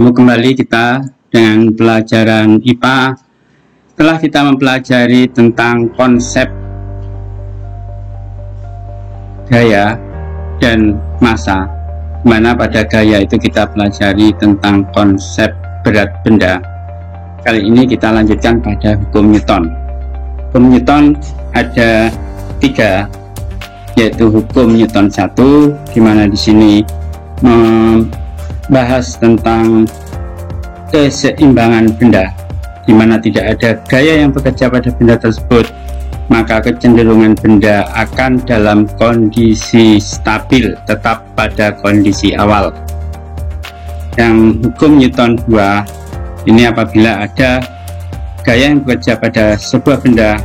Bertemu kembali kita dengan pelajaran IPA. Setelah kita mempelajari tentang konsep gaya dan massa, mana pada gaya itu kita pelajari tentang konsep berat benda. Kali ini kita lanjutkan pada hukum Newton. Hukum Newton ada 3, yaitu hukum Newton 1, di mana di sini membahas tentang keseimbangan benda, di mana tidak ada gaya yang bekerja pada benda tersebut, maka kecenderungan benda akan dalam kondisi stabil, tetap pada kondisi awal. Yang hukum Newton 2 ini, apabila ada gaya yang bekerja pada sebuah benda,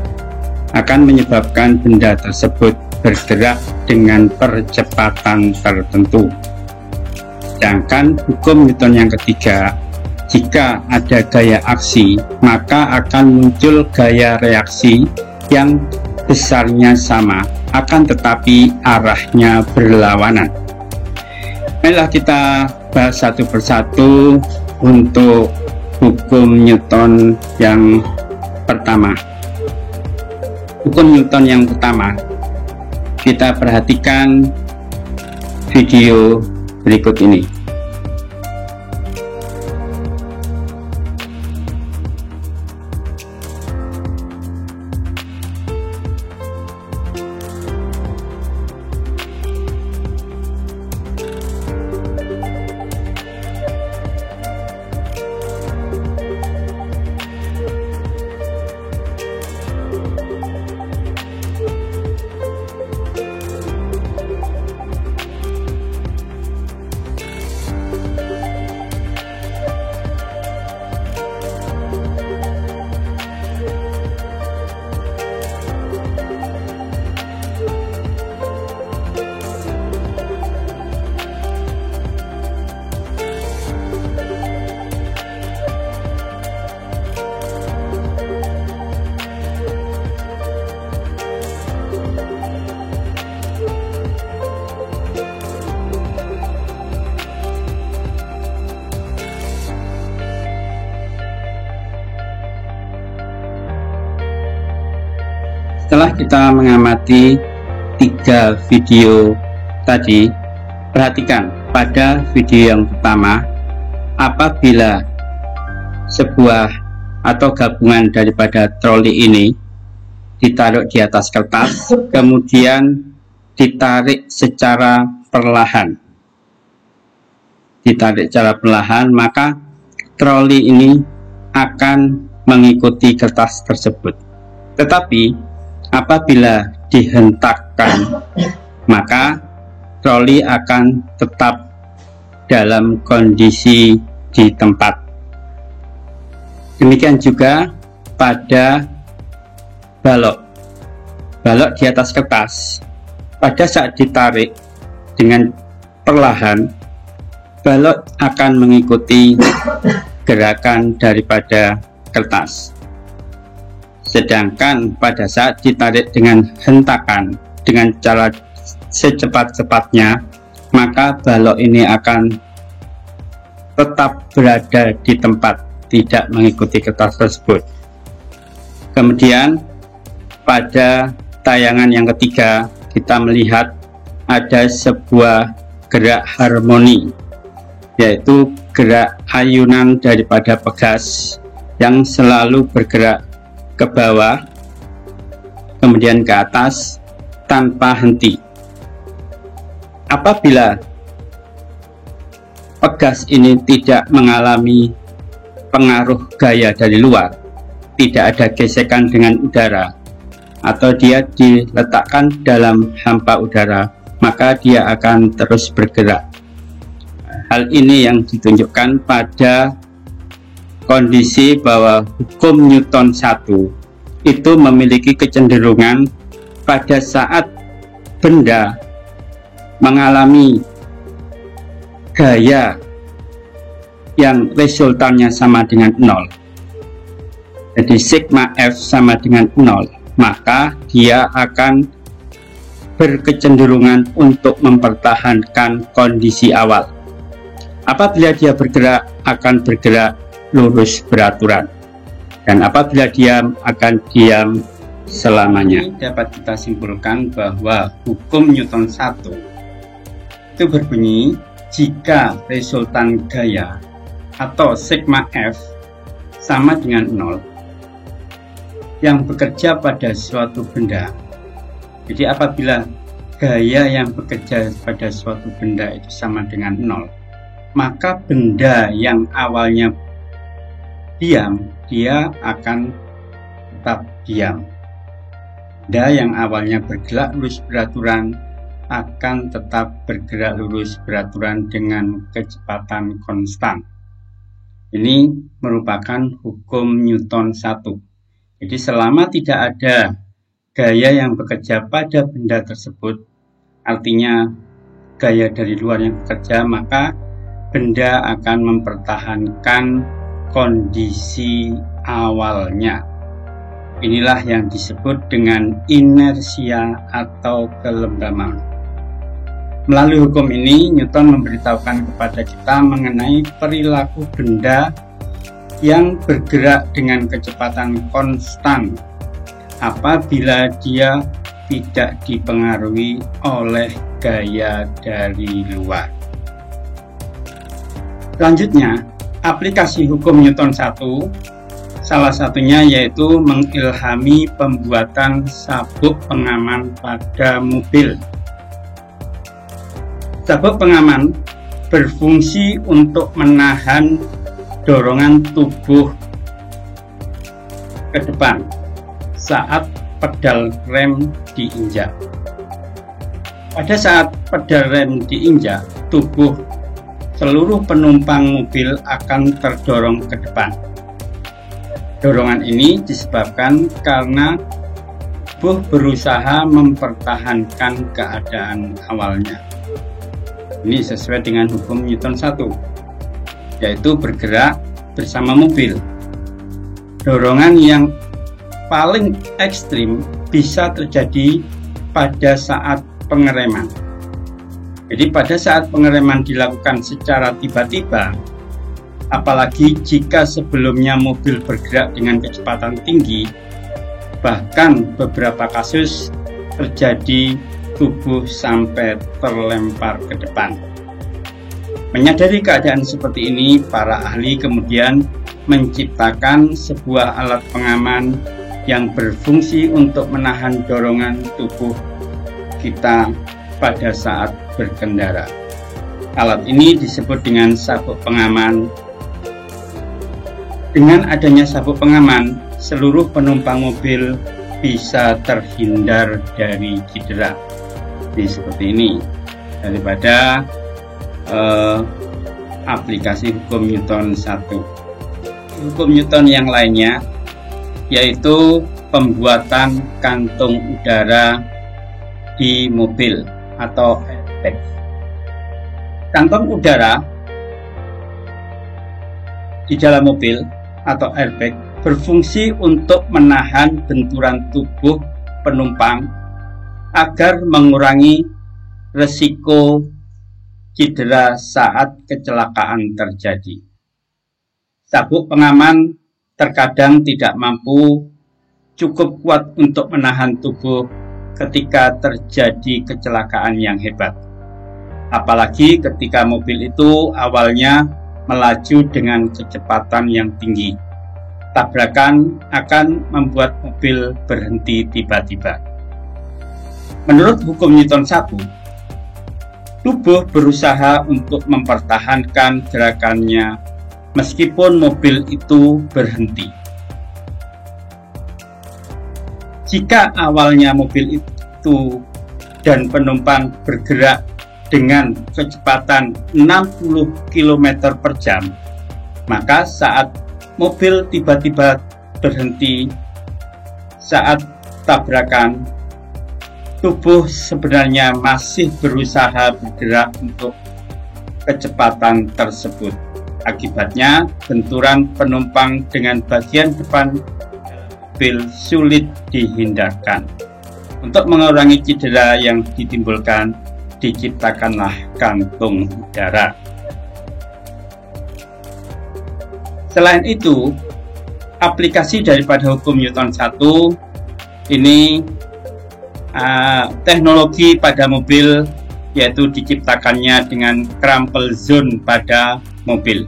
akan menyebabkan benda tersebut bergerak dengan percepatan tertentu. Sedangkan hukum Newton yang ketiga, jika ada gaya aksi, maka akan muncul gaya reaksi yang besarnya sama, akan tetapi arahnya berlawanan. Marilah kita bahas satu persatu untuk hukum Newton yang pertama. Hukum Newton yang pertama, kita perhatikan video berikut ini. Setelah kita mengamati 3 video tadi, perhatikan pada video yang pertama, apabila sebuah atau gabungan daripada troli ini ditaruh di atas kertas, kemudian ditarik secara perlahan, maka troli ini akan mengikuti kertas tersebut. Tetapi apabila dihentakkan, maka troli akan tetap dalam kondisi di tempat. Demikian juga pada balok di atas kertas. Pada saat ditarik dengan perlahan, balok akan mengikuti gerakan daripada kertas. Sedangkan pada saat ditarik dengan hentakan dengan cara secepat-cepatnya, maka balok ini akan tetap berada di tempat, tidak mengikuti kertas tersebut. Kemudian pada tayangan yang ketiga, kita melihat ada sebuah gerak harmoni, yaitu gerak ayunan daripada pegas yang selalu bergerak ke bawah, kemudian ke atas tanpa henti. Apabila pegas ini tidak mengalami pengaruh gaya dari luar, tidak ada gesekan dengan udara, atau dia diletakkan dalam hampa udara, maka dia akan terus bergerak. Hal ini yang ditunjukkan pada kondisi bahwa hukum Newton 1 itu memiliki kecenderungan pada saat benda mengalami gaya yang resultannya sama dengan 0. Jadi sigma F sama dengan 0, maka dia akan berkecenderungan untuk mempertahankan kondisi awal. Apabila dia bergerak, akan bergerak lurus beraturan, dan apabila diam, akan diam selamanya. Ini dapat kita simpulkan bahwa hukum Newton 1 itu berbunyi, jika resultan gaya atau sigma F sama dengan 0 yang bekerja pada suatu benda. Jadi apabila gaya yang bekerja pada suatu benda itu sama dengan 0, maka benda yang awalnya diam, dia akan tetap diam. Benda yang awalnya bergerak lurus beraturan akan tetap bergerak lurus beraturan dengan kecepatan konstan. Ini merupakan hukum Newton 1. Jadi selama tidak ada gaya yang bekerja pada benda tersebut, artinya gaya dari luar yang bekerja, maka benda akan mempertahankan kondisi awalnya. Inilah yang disebut dengan inersia atau kelembaman. Melalui hukum ini, Newton memberitahukan kepada kita mengenai perilaku benda yang bergerak dengan kecepatan konstan apabila dia tidak dipengaruhi oleh gaya dari luar. Selanjutnya, aplikasi hukum Newton 1 salah satunya yaitu mengilhami pembuatan sabuk pengaman pada mobil. Sabuk pengaman berfungsi untuk menahan dorongan tubuh ke depan saat pedal rem diinjak. Pada saat pedal rem diinjak, tubuh seluruh penumpang mobil akan terdorong ke depan. Dorongan ini disebabkan karena tubuh berusaha mempertahankan keadaan awalnya. Ini sesuai dengan hukum Newton 1, yaitu bergerak bersama mobil. Dorongan yang paling ekstrim bisa terjadi pada saat pengereman. Jadi pada saat pengereman dilakukan secara tiba-tiba, apalagi jika sebelumnya mobil bergerak dengan kecepatan tinggi, bahkan beberapa kasus terjadi tubuh sampai terlempar ke depan. Menyadari keadaan seperti ini, para ahli kemudian menciptakan sebuah alat pengaman yang berfungsi untuk menahan dorongan tubuh kita pada saat berkendara. Alat ini disebut dengan sabuk pengaman. Dengan adanya sabuk pengaman, seluruh penumpang mobil bisa terhindar dari cedera. Jadi seperti ini daripada aplikasi hukum Newton 1. Hukum Newton yang lainnya yaitu pembuatan kantung udara di mobil atau airbag. Kantong udara di dalam mobil atau airbag berfungsi untuk menahan benturan tubuh penumpang agar mengurangi risiko cedera saat kecelakaan terjadi. Sabuk pengaman terkadang tidak mampu cukup kuat untuk menahan tubuh ketika terjadi kecelakaan yang hebat. Apalagi ketika mobil itu awalnya melaju dengan kecepatan yang tinggi. Tabrakan akan membuat mobil berhenti tiba-tiba. Menurut hukum Newton 1, tubuh berusaha untuk mempertahankan gerakannya meskipun mobil itu berhenti. Jika awalnya mobil itu dan penumpang bergerak dengan kecepatan 60 km per jam, maka saat mobil tiba-tiba berhenti saat tabrakan, tubuh sebenarnya masih berusaha bergerak untuk kecepatan tersebut. Akibatnya, benturan penumpang dengan bagian depan mobil sulit dihindarkan. Untuk mengurangi cedera yang ditimbulkan, diciptakanlah kantung udara. Selain itu, aplikasi daripada hukum Newton 1 ini teknologi pada mobil, yaitu diciptakannya dengan crumple zone pada mobil.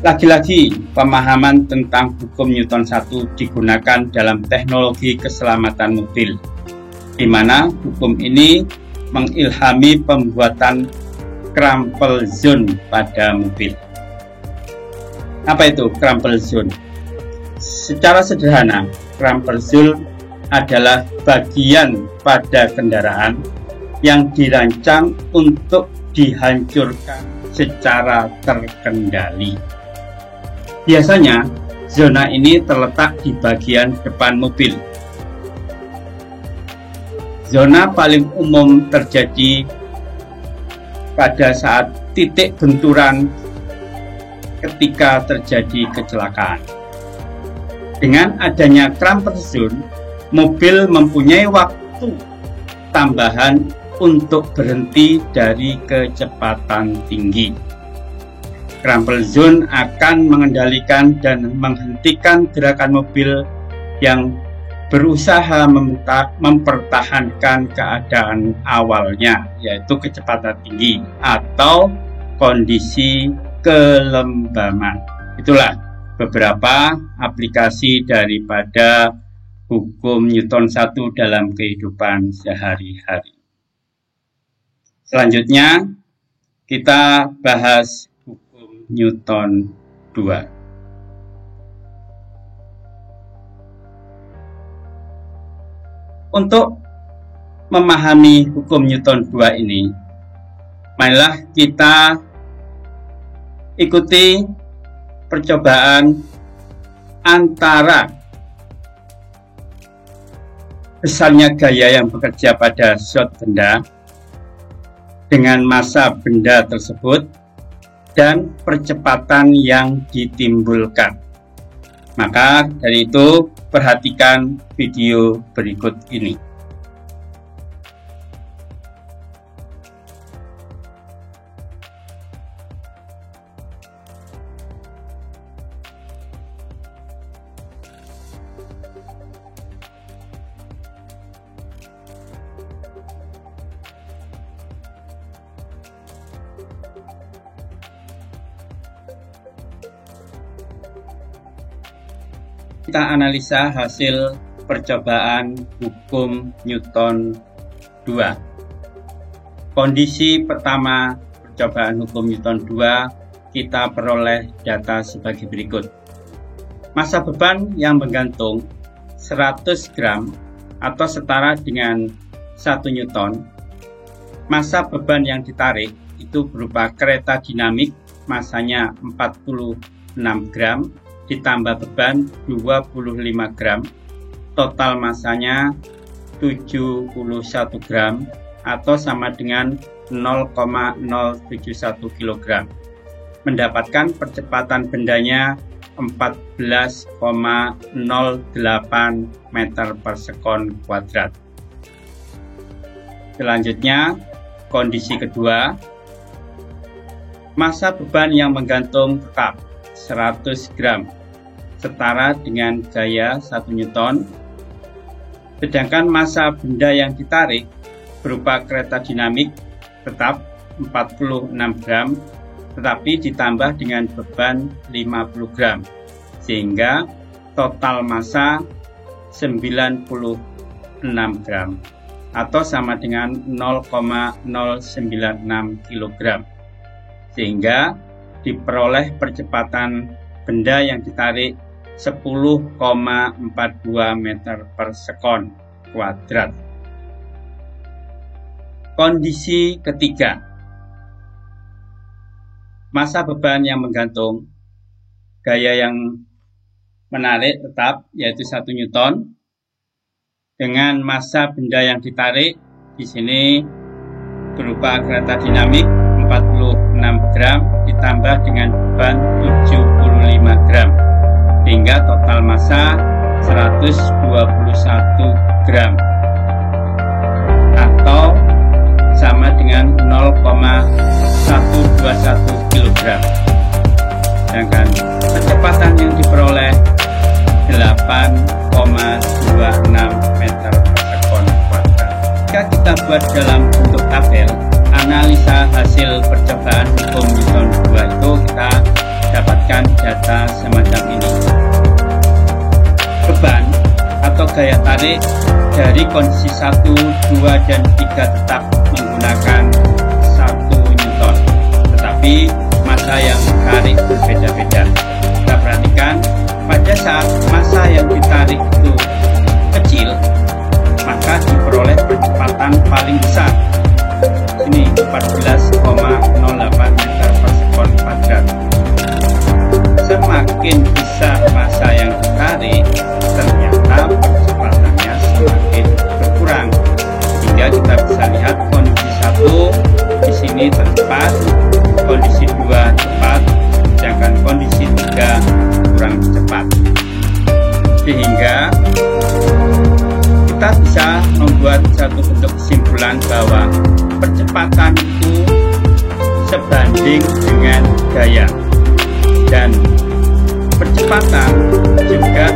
Lagi-lagi, pemahaman tentang hukum Newton 1 digunakan dalam teknologi keselamatan mobil, di mana hukum ini mengilhami pembuatan crumple zone pada mobil. Apa itu crumple zone? Secara sederhana, crumple zone adalah bagian pada kendaraan yang dirancang untuk dihancurkan secara terkendali. Biasanya, zona ini terletak di bagian depan mobil. Zona paling umum terjadi pada saat titik benturan ketika terjadi kecelakaan. Dengan adanya crumple zone, mobil mempunyai waktu tambahan untuk berhenti dari kecepatan tinggi. Crumple zone akan mengendalikan dan menghentikan gerakan mobil yang berusaha mempertahankan keadaan awalnya, yaitu kecepatan tinggi atau kondisi kelembaman. Itulah beberapa aplikasi daripada hukum Newton 1 dalam kehidupan sehari-hari. Selanjutnya, kita bahas Newton 2. Untuk memahami hukum Newton 2 ini, marilah kita ikuti percobaan antara besarnya gaya yang bekerja pada slot benda dengan massa benda tersebut dan percepatan yang ditimbulkan. Maka dari itu, perhatikan video berikut ini. Kita analisa hasil percobaan hukum Newton 2. Kondisi pertama percobaan hukum Newton 2, kita peroleh data sebagai berikut. Massa beban yang menggantung 100 gram atau setara dengan 1 Newton. Massa beban yang ditarik itu berupa kereta dinamik, massanya 46 gram, ditambah beban 25 gram, total massanya 71 gram atau sama dengan 0,071 kg. Mendapatkan percepatan bendanya 14,08 meter per sekon kuadrat. Selanjutnya, kondisi kedua, massa beban yang menggantung tetap 100 gram. Setara dengan gaya 1 Newton, sedangkan massa benda yang ditarik berupa kereta dinamik tetap 46 gram, tetapi ditambah dengan beban 50 gram, sehingga total massa 96 gram, atau sama dengan 0,096 kg, sehingga diperoleh percepatan benda yang ditarik 10,42 meter per sekon kuadrat. Kondisi ketiga, massa beban yang menggantung, gaya yang menarik tetap yaitu 1 Newton, dengan massa benda yang ditarik di sini berupa kereta dinamik 46 gram ditambah dengan beban 75 gram, sehingga total massa 121 gram atau sama dengan 0,121 kg. sedangkan kecepatan yang diperoleh 8,26 meter per sekon kuadrat. Jika kita buat dalam bentuk tabel, analisa hasil percobaan hukum Newton 2 itu kita dapatkan data semacam ini. Beban atau gaya tarik dari kondisi 1, 2, dan 3 tetap menggunakan 1 Newton, tetapi massa yang ditarik berbeda-beda. Kita perhatikan, pada saat massa yang ditarik itu kecil, maka diperoleh percepatan paling besar. Ini 14,08 meter per sekon kuadrat. Semakin besar massa yang ditarik, ternyata percepatannya semakin berkurang. Hingga kita bisa lihat kondisi 1 di sini tepat, kondisi 2 cepat, sedangkan kondisi 3 kurang cepat. Sehingga kita bisa membuat satu bentuk kesimpulan bahwa percepatan itu sebanding dengan gaya, dan percepatan juga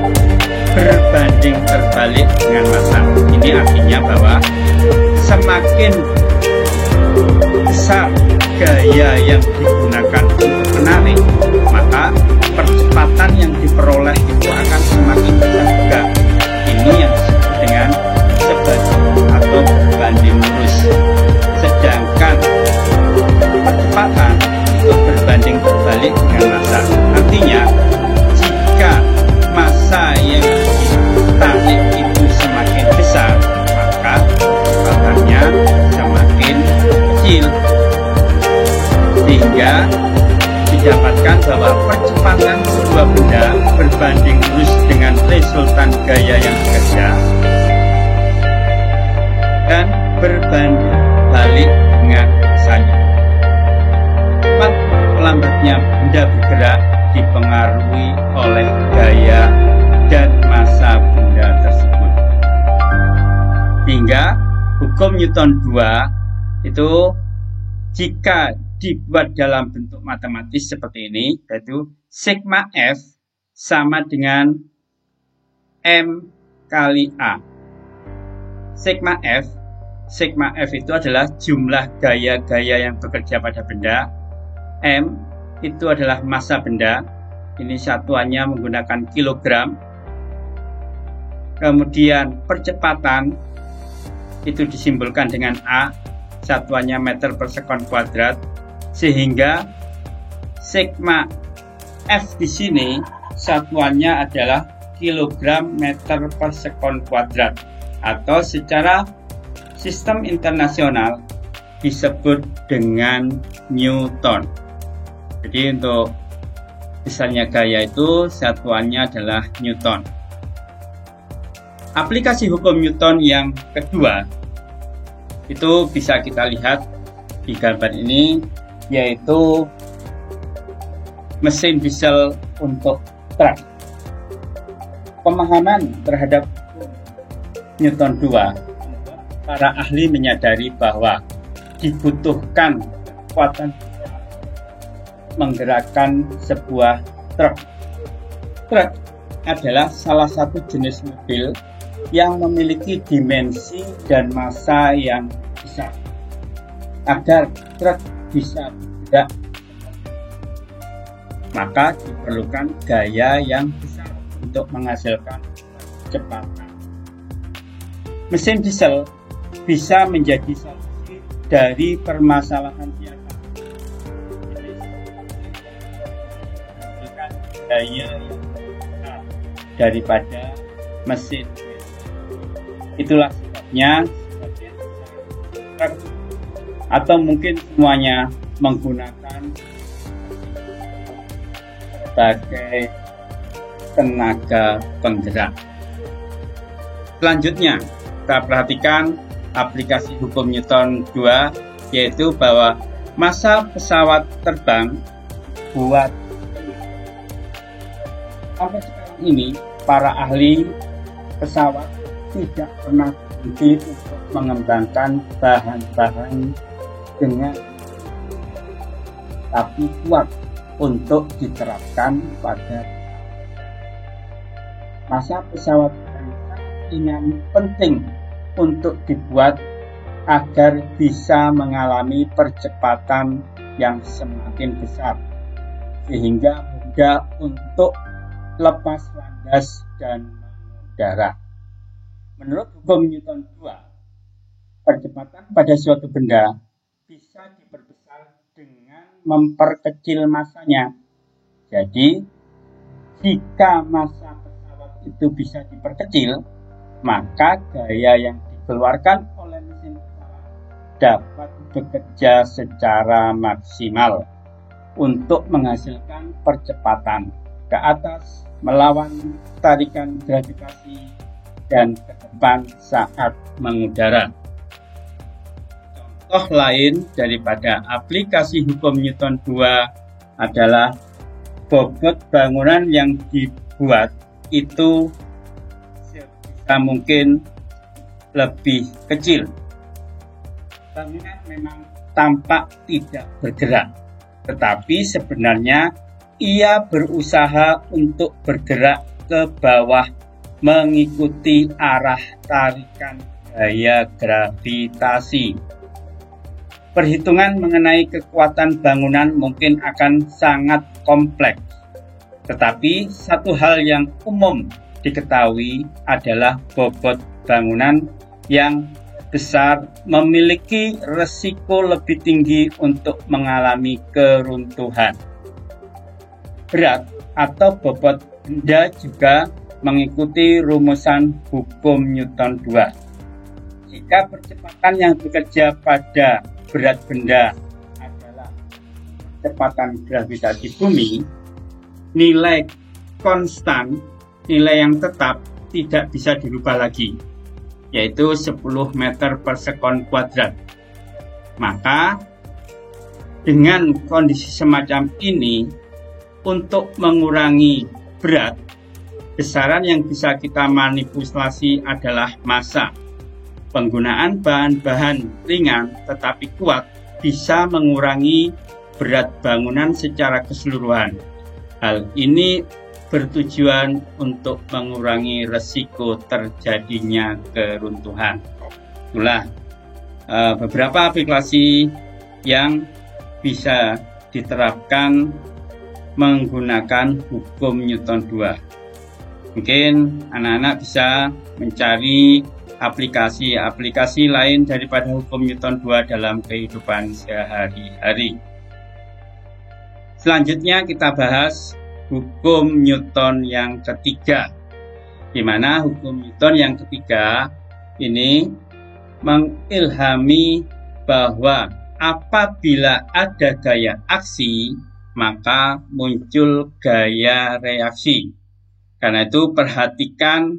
berbanding terbalik dengan massa. Ini artinya bahwa semakin besar gaya yang digunakan untuk menarik, maka percepatan yang diperoleh itu akan semakin besar juga. Ini yang disebut dengan sebanding atau berbanding lurus. Sedangkan percepatan itu berbanding terbalik dengan massa. Artinya, jika massa yang ditarik itu semakin besar, maka kecepatannya semakin kecil. Sehingga didapatkan bahwa percepatan sebuah benda berbanding lurus dengan resultan gaya yang bekerja dan berbanding balik dengan massanya. Cepat lambatnya benda bergerak dipengaruhi oleh gaya dan massa benda tersebut. Sehingga hukum Newton 2 itu jika dibuat dalam bentuk matematis seperti ini, yaitu sigma F sama dengan M kali A. Sigma F itu adalah jumlah gaya-gaya yang bekerja pada benda. M itu adalah massa benda. Ini satuannya menggunakan kilogram. Kemudian percepatan itu disimbolkan dengan A, satuannya meter per sekon kuadrat. Sehingga sigma F di sini satuannya adalah kilogram meter per sekon kuadrat, atau secara sistem internasional disebut dengan Newton. Jadi untuk besarnya gaya itu satuannya adalah Newton. Aplikasi hukum Newton yang kedua itu bisa kita lihat di gambar ini, yaitu mesin diesel untuk truk. Pemahaman terhadap Newton 2, para ahli menyadari bahwa dibutuhkan kekuatan menggerakkan sebuah truk. Truk adalah salah satu jenis mobil yang memiliki dimensi dan massa yang besar. Agar truk bisa bergerak, maka diperlukan gaya yang besar untuk menghasilkan kecepatan. Mesin diesel bisa menjadi solusi dari permasalahan biasa. Menghasilkan gaya yang besar daripada mesin. Itulah sebabnya truk atau mungkin semuanya menggunakan sebagai tenaga penggerak. Selanjutnya, kita perhatikan aplikasi hukum Newton 2, yaitu bahwa massa pesawat terbang buat sampai sekarang ini para ahli pesawat tidak pernah berhenti untuk mengembangkan bahan-bahan dengan tapi kuat untuk diterapkan pada masa pesawat ringan penting untuk dibuat agar bisa mengalami percepatan yang semakin besar sehingga mudah untuk lepas landas dan mengudara. Menurut hukum Newton 2, percepatan pada suatu benda bisa diperbesar dengan memperkecil masanya. Jadi, jika massa pesawat itu bisa diperkecil, maka gaya yang dikeluarkan oleh mesin pesawat dapat bekerja secara maksimal untuk menghasilkan percepatan ke atas melawan tarikan gravitasi dan ke depan saat mengudara. Contoh lain daripada aplikasi hukum Newton 2 adalah bobot bangunan yang dibuat itu sebisa mungkin lebih kecil. Bangunan memang tampak tidak bergerak, tetapi sebenarnya ia berusaha untuk bergerak ke bawah mengikuti arah tarikan gaya gravitasi. Perhitungan mengenai kekuatan bangunan mungkin akan sangat kompleks, tetapi satu hal yang umum diketahui adalah bobot bangunan yang besar memiliki resiko lebih tinggi untuk mengalami keruntuhan. Berat atau bobot benda juga mengikuti rumusan hukum Newton 2. Jika percepatan yang bekerja pada berat benda adalah kecepatan gravitasi bumi, nilai konstan, nilai yang tetap tidak bisa dirubah lagi, yaitu 10 meter per sekon kuadrat. Maka dengan kondisi semacam ini, untuk mengurangi berat, besaran yang bisa kita manipulasi adalah massa. Penggunaan bahan-bahan ringan tetapi kuat bisa mengurangi berat bangunan secara keseluruhan. Hal ini bertujuan untuk mengurangi resiko terjadinya keruntuhan. Itulah beberapa aplikasi yang bisa diterapkan menggunakan hukum Newton 2. Mungkin anak-anak bisa mencari aplikasi-aplikasi lain daripada hukum Newton 2 dalam kehidupan sehari-hari. Selanjutnya kita bahas hukum Newton yang ketiga, di mana hukum Newton yang ketiga ini mengilhami bahwa apabila ada gaya aksi, maka muncul gaya reaksi. Karena itu perhatikan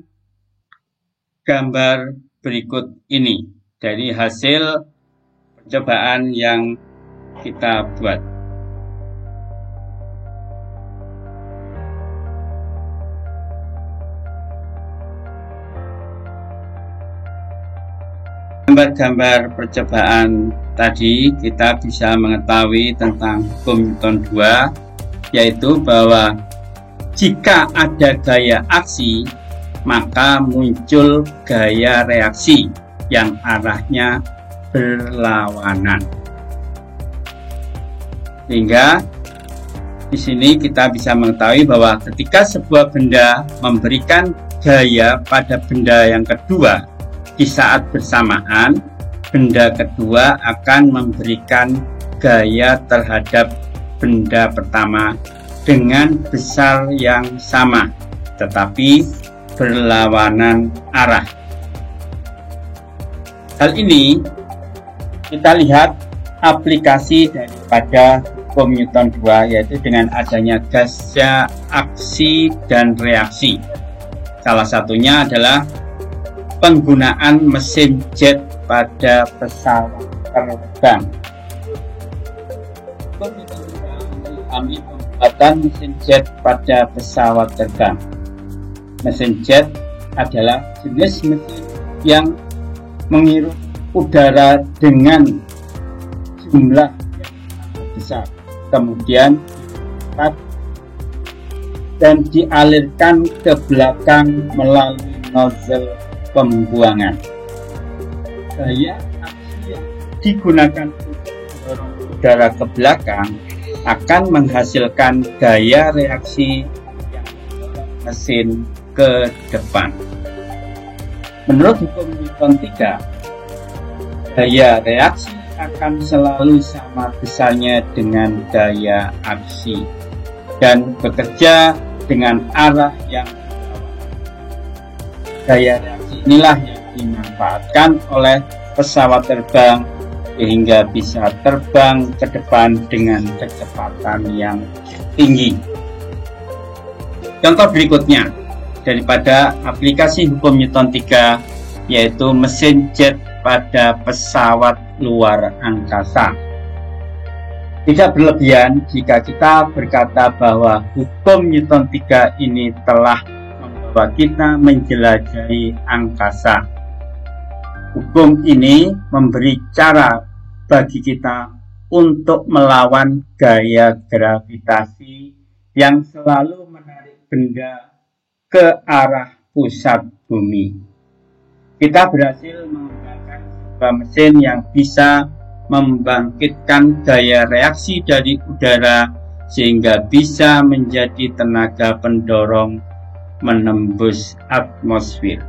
gambar berikut ini dari hasil percobaan yang kita buat. Gambar-gambar percobaan tadi kita bisa mengetahui tentang hukum Newton 2, yaitu bahwa jika ada gaya aksi, maka muncul gaya reaksi yang arahnya berlawanan. Sehingga di sini kita bisa mengetahui bahwa ketika sebuah benda memberikan gaya pada benda yang kedua, di saat bersamaan, benda kedua akan memberikan gaya terhadap benda pertama dengan besar yang sama, tetapi berlawanan arah. Hal ini kita lihat aplikasi daripada hukum Newton 2, yaitu dengan adanya gaya aksi dan reaksi. Salah satunya adalah penggunaan mesin jet pada pesawat terbang. Kami pembuatan mesin jet pada pesawat terbang. Mesin jet adalah jenis mesin yang menghirup udara dengan jumlah yang besar, kemudian lipat dan dialirkan ke belakang melalui nozzle pembuangan. Gaya aksi yang digunakan untuk mendorong udara ke belakang akan menghasilkan gaya reaksi yang mendorong mesin ke depan. Menurut hukum Newton 3, gaya reaksi akan selalu sama besarnya dengan gaya aksi dan bekerja dengan arah yang gaya reaksi inilah yang dimanfaatkan oleh pesawat terbang sehingga bisa terbang ke depan dengan kecepatan yang tinggi. Contoh berikutnya daripada aplikasi hukum Newton 3 yaitu mesin jet pada pesawat luar angkasa. Tidak berlebihan jika kita berkata bahwa hukum Newton 3 ini telah membawa kita menjelajahi angkasa. Hukum ini memberi cara bagi kita untuk melawan gaya gravitasi yang selalu menarik benda ke arah pusat bumi. Kita berhasil mengembangkan sebuah mesin yang bisa membangkitkan gaya reaksi dari udara sehingga bisa menjadi tenaga pendorong menembus atmosfer.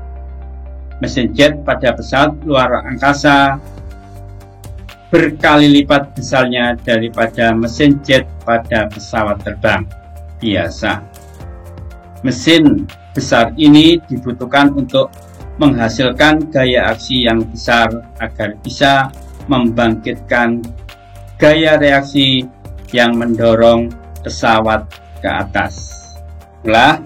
Mesin jet pada pesawat luar angkasa berkali lipat besarnya daripada mesin jet pada pesawat terbang biasa. Mesin besar ini dibutuhkan untuk menghasilkan gaya aksi yang besar agar bisa membangkitkan gaya reaksi yang mendorong pesawat ke atas. Itulah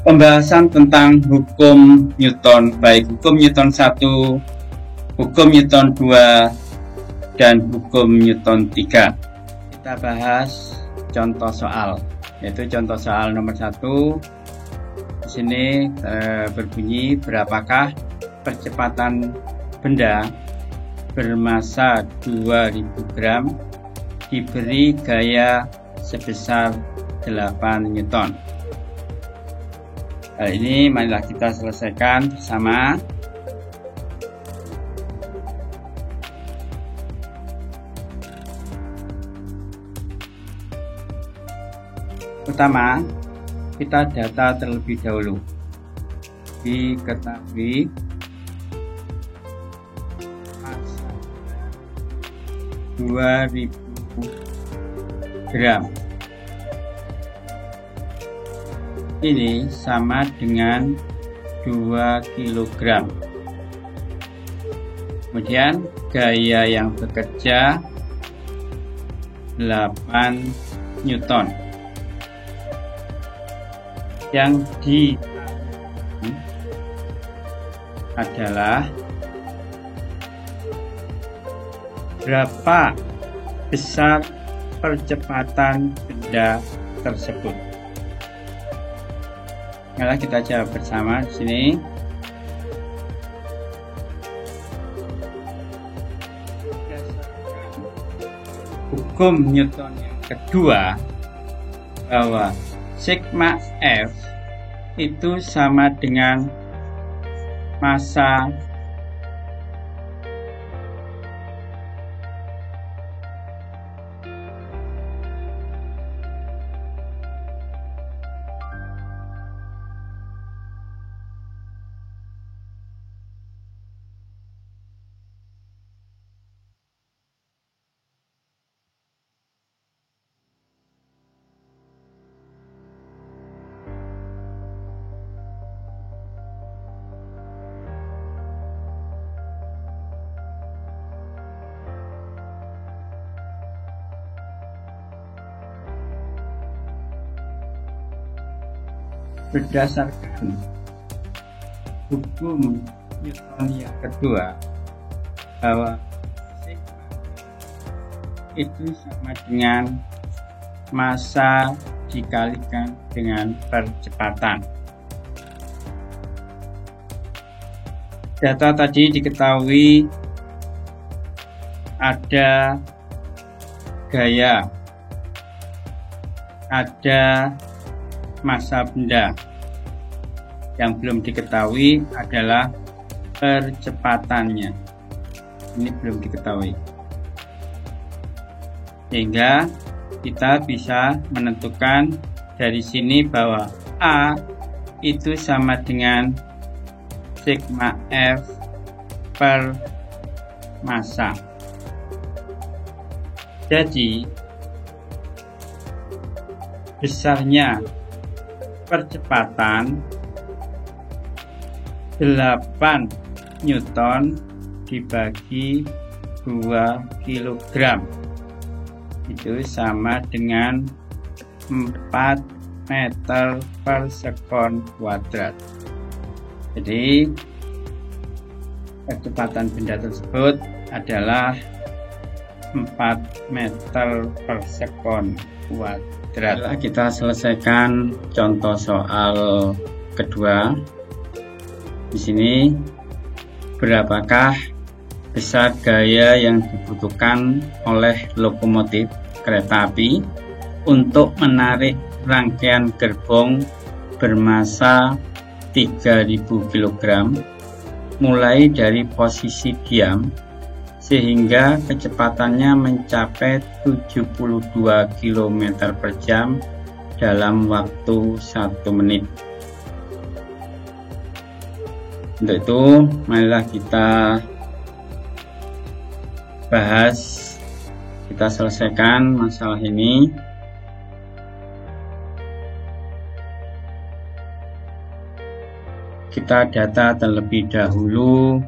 pembahasan tentang hukum Newton, baik hukum Newton 1, hukum Newton 2, dan hukum Newton 3. Kita bahas contoh soal, yaitu contoh soal nomor 1. Di sini berbunyi, berapakah percepatan benda bermasa 2000 gram diberi gaya sebesar 8 Newton. Hal ini marilah kita selesaikan bersama. Pertama, kita data terlebih dahulu. Diketahui massa 2000 gram ini sama dengan 2 kg. Kemudian gaya yang bekerja 8 Newton. Yang ditanya adalah berapa besar percepatan benda tersebut. Mari kita jawab bersama di sini. Berdasarkan hukum Newton yang kedua bahwa sigma F itu sama dengan massa berdasarkan hukum Newton yang kedua bahwa sigma itu sama dengan massa dikalikan dengan percepatan. Data tadi diketahui ada gaya ada massa benda. Yang belum diketahui adalah percepatannya. Ini belum diketahui. Sehingga kita bisa menentukan dari sini bahwa A itu sama dengan sigma F per massa. Jadi besarnya percepatan 8 Newton dibagi 2 kg itu sama dengan 4 meter per sekon kuadrat. Jadi kecepatan benda tersebut adalah 4 meter per sekon kuadrat. Kita selesaikan contoh soal kedua. Di sini, berapakah besar gaya yang dibutuhkan oleh lokomotif kereta api untuk menarik rangkaian gerbong bermassa 3000 kg mulai dari posisi diam sehingga kecepatannya mencapai 72 km per jam dalam waktu 1 menit. Untuk itu, marilah kita bahas, kita selesaikan masalah ini. Kita data terlebih dahulu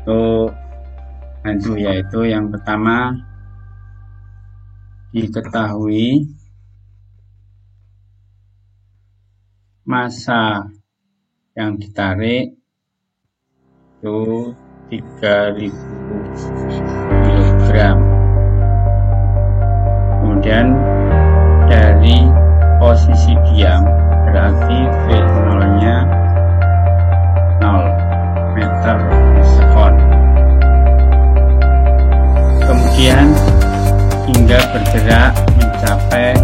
untuk yaitu yang pertama diketahui massa yang ditarik itu 3000 kg. Kemudian dari posisi diam berarti V0 nya 0 meter per sekon. Kemudian hingga bergerak mencapai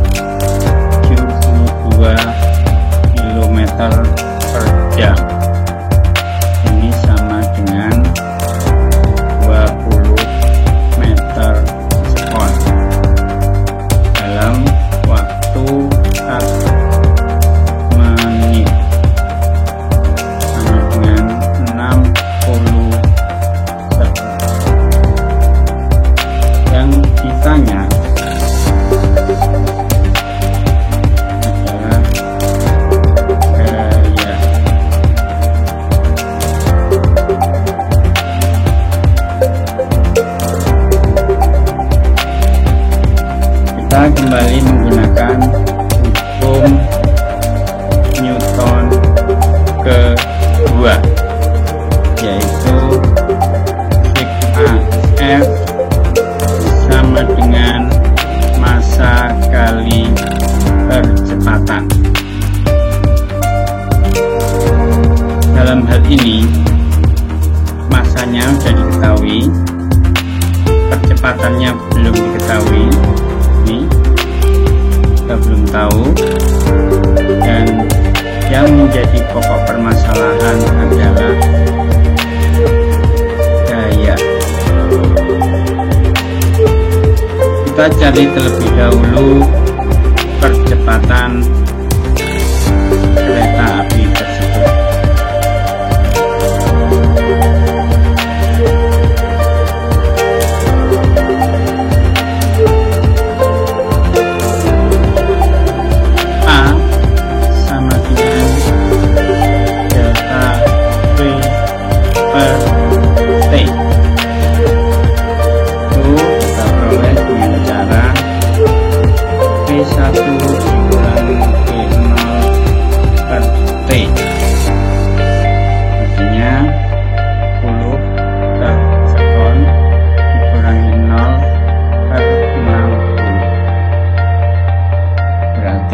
72 km per jam. Ini sama dengan 20 meter per sekon dalam waktu 1 menit, sama dengan 60 detik. Yang ditanya kembali menggunakan hukum Newton kedua, yaitu sigma F sama dengan massa kali percepatan. Dalam hal ini massanya sudah diketahui, percepatannya belum diketahui. Ini kita belum tahu, dan yang menjadi pokok permasalahan adalah gaya. Kita cari terlebih dahulu percepatan kereta api tersebut.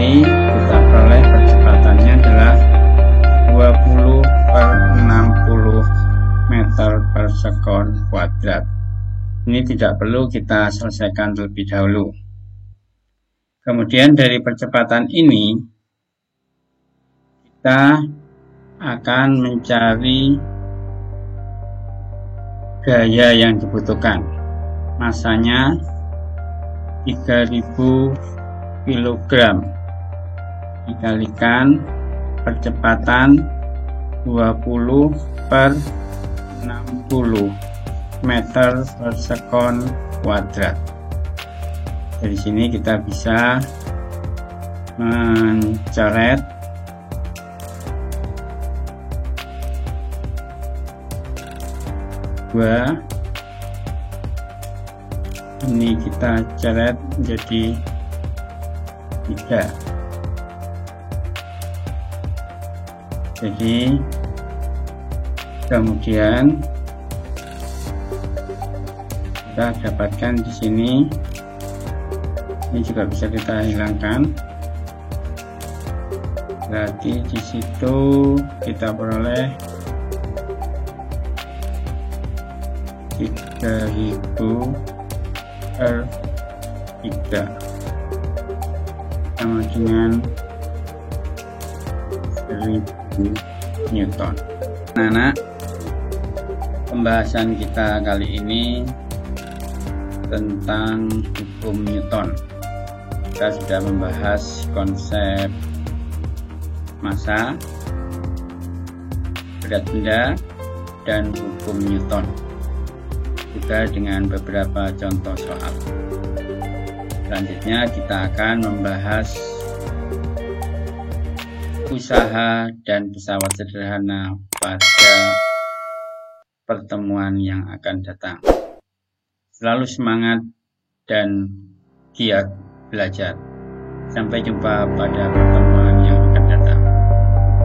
Kita peroleh percepatannya adalah 20/60 meter per sekon kuadrat. Ini tidak perlu kita selesaikan terlebih dahulu. Kemudian dari percepatan ini kita akan mencari gaya yang dibutuhkan. Masanya 3000 kg dikalikan percepatan 20 per 60 meter per sekon kuadrat. Dari sini kita bisa mencoret dua, ini kita coret menjadi 3. Jadi kemudian kita dapatkan di sini, ini juga bisa kita hilangkan. Berarti di situ kita peroleh 3000 per 3 sama dengan 1000 Newton. Anak, pembahasan kita kali ini tentang hukum Newton. Kita sudah membahas konsep massa, berat benda, dan hukum Newton, juga dengan beberapa contoh soal. Selanjutnya kita akan membahas usaha dan pesawat sederhana pada pertemuan yang akan datang. Selalu semangat dan giat belajar. Sampai jumpa pada pertemuan